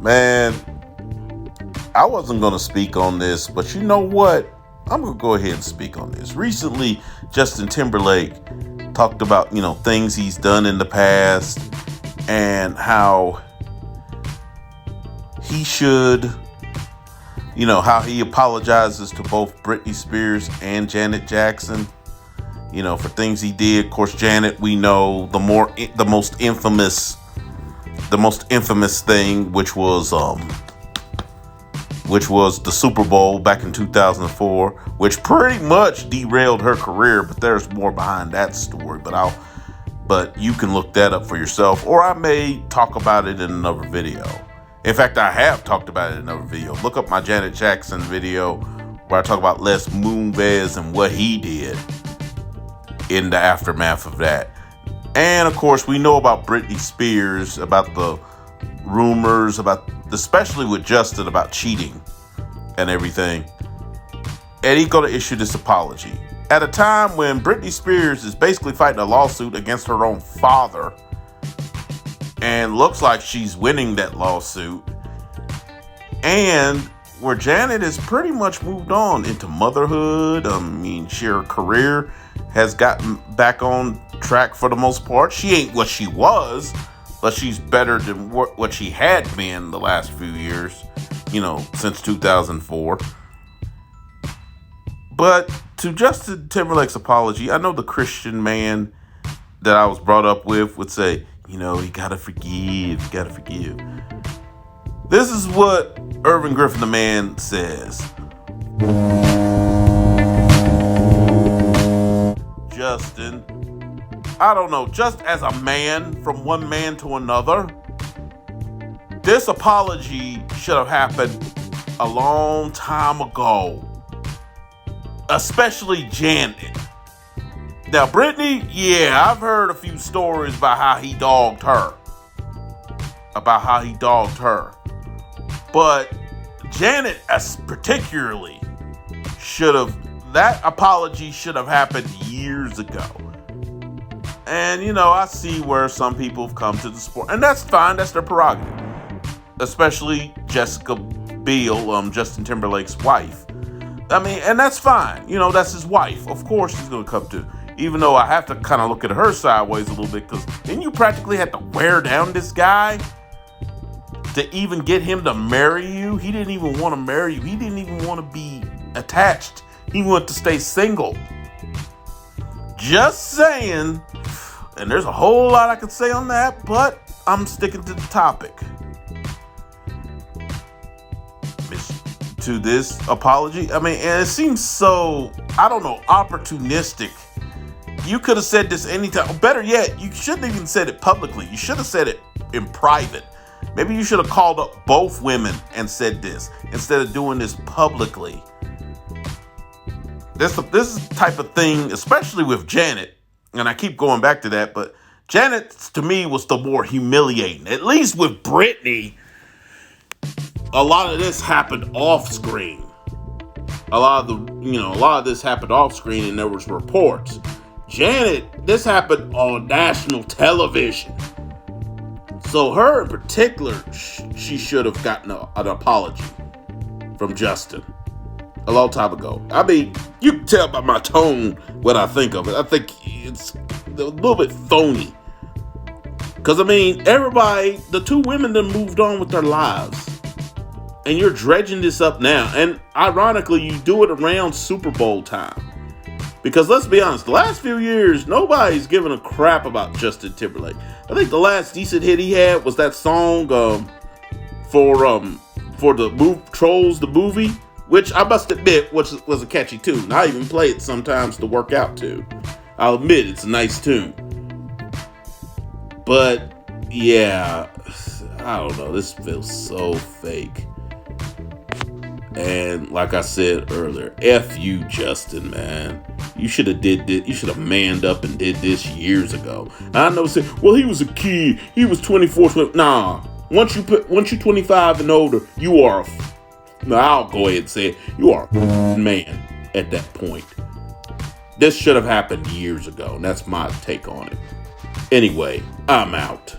Man, I wasn't going to speak on this, but you know what? I'm going to go ahead and speak on this. Recently, Justin Timberlake talked about, things he's done in the past and how he should, how he apologizes to both Britney Spears and Janet Jackson, for things he did. Of course, Janet, we know the most infamous thing, which was the Super Bowl back in 2004, which pretty much derailed her career. But there's more behind that story. But you can look that up for yourself, or I may talk about it in another video. In fact, I have talked about it in another video. Look up my Janet Jackson video where I talk about Les Moonves and what he did in the aftermath of that. And of course, we know about Britney Spears, about the rumors, especially with Justin, about cheating and everything. And he's going to issue this apology at a time when Britney Spears is basically fighting a lawsuit against her own father, and looks like she's winning that lawsuit, and where Janet has pretty much moved on into motherhood. Her career has gotten back on track for the most part. She ain't what she was, but she's better than what she had been the last few years, since 2004. But to Justin Timberlake's apology, I know the Christian man that I was brought up with would say, you gotta forgive. This is what Irvin Griffin the man says. Justin, I don't know, just as a man, from one man to another, this apology should have happened a long time ago. Especially Janet. Now, Britney, yeah, I've heard a few stories about how he dogged her. But Janet, particularly, that apology should have happened years ago. And, I see where some people have come to the sport. And that's fine, that's their prerogative. Especially Jessica Biel, Justin Timberlake's wife. And that's fine. That's his wife. Of course he's going to come to. Even though I have to kind of look at her sideways a little bit, because then you practically had to wear down this guy to even get him to marry you. He didn't even want to marry you. He didn't even want to be attached. He wanted to stay single. Just saying. And there's a whole lot I could say on that, but I'm sticking to the topic. To this apology, and it seems so, opportunistic. You could have said this anytime. Better yet, you shouldn't even said it publicly. You should have said it in private. Maybe you should have called up both women and said this instead of doing this publicly. This is the type of thing, especially with Janet, and I keep going back to that, but Janet, to me, was the more humiliating. At least with Britney, a lot of this happened off screen. A lot of this happened off screen, and there was reports. Janet, this happened on national television. So her in particular, she should have gotten an apology from Justin a long time ago. You can tell by my tone what I think of it. I think it's a little bit phony. Because, everybody, the two women that moved on with their lives. And you're dredging this up now. And ironically, you do it around Super Bowl time. Because let's be honest, the last few years, nobody's given a crap about Justin Timberlake. I think the last decent hit he had was that song for the Trolls, the movie, which I must admit was a catchy tune. I even play it sometimes to work out to. I'll admit it's a nice tune. But, yeah, I don't know. This feels so fake. And like I said earlier, F you, Justin, man. You should have did this. You should have manned up and did this years ago. I know, say, well, he was a kid. He was 24, 20. Nah. Once you're 25 and older, you are I'll go ahead and say it. You are a man at that point. This should have happened years ago, and that's my take on it. Anyway, I'm out.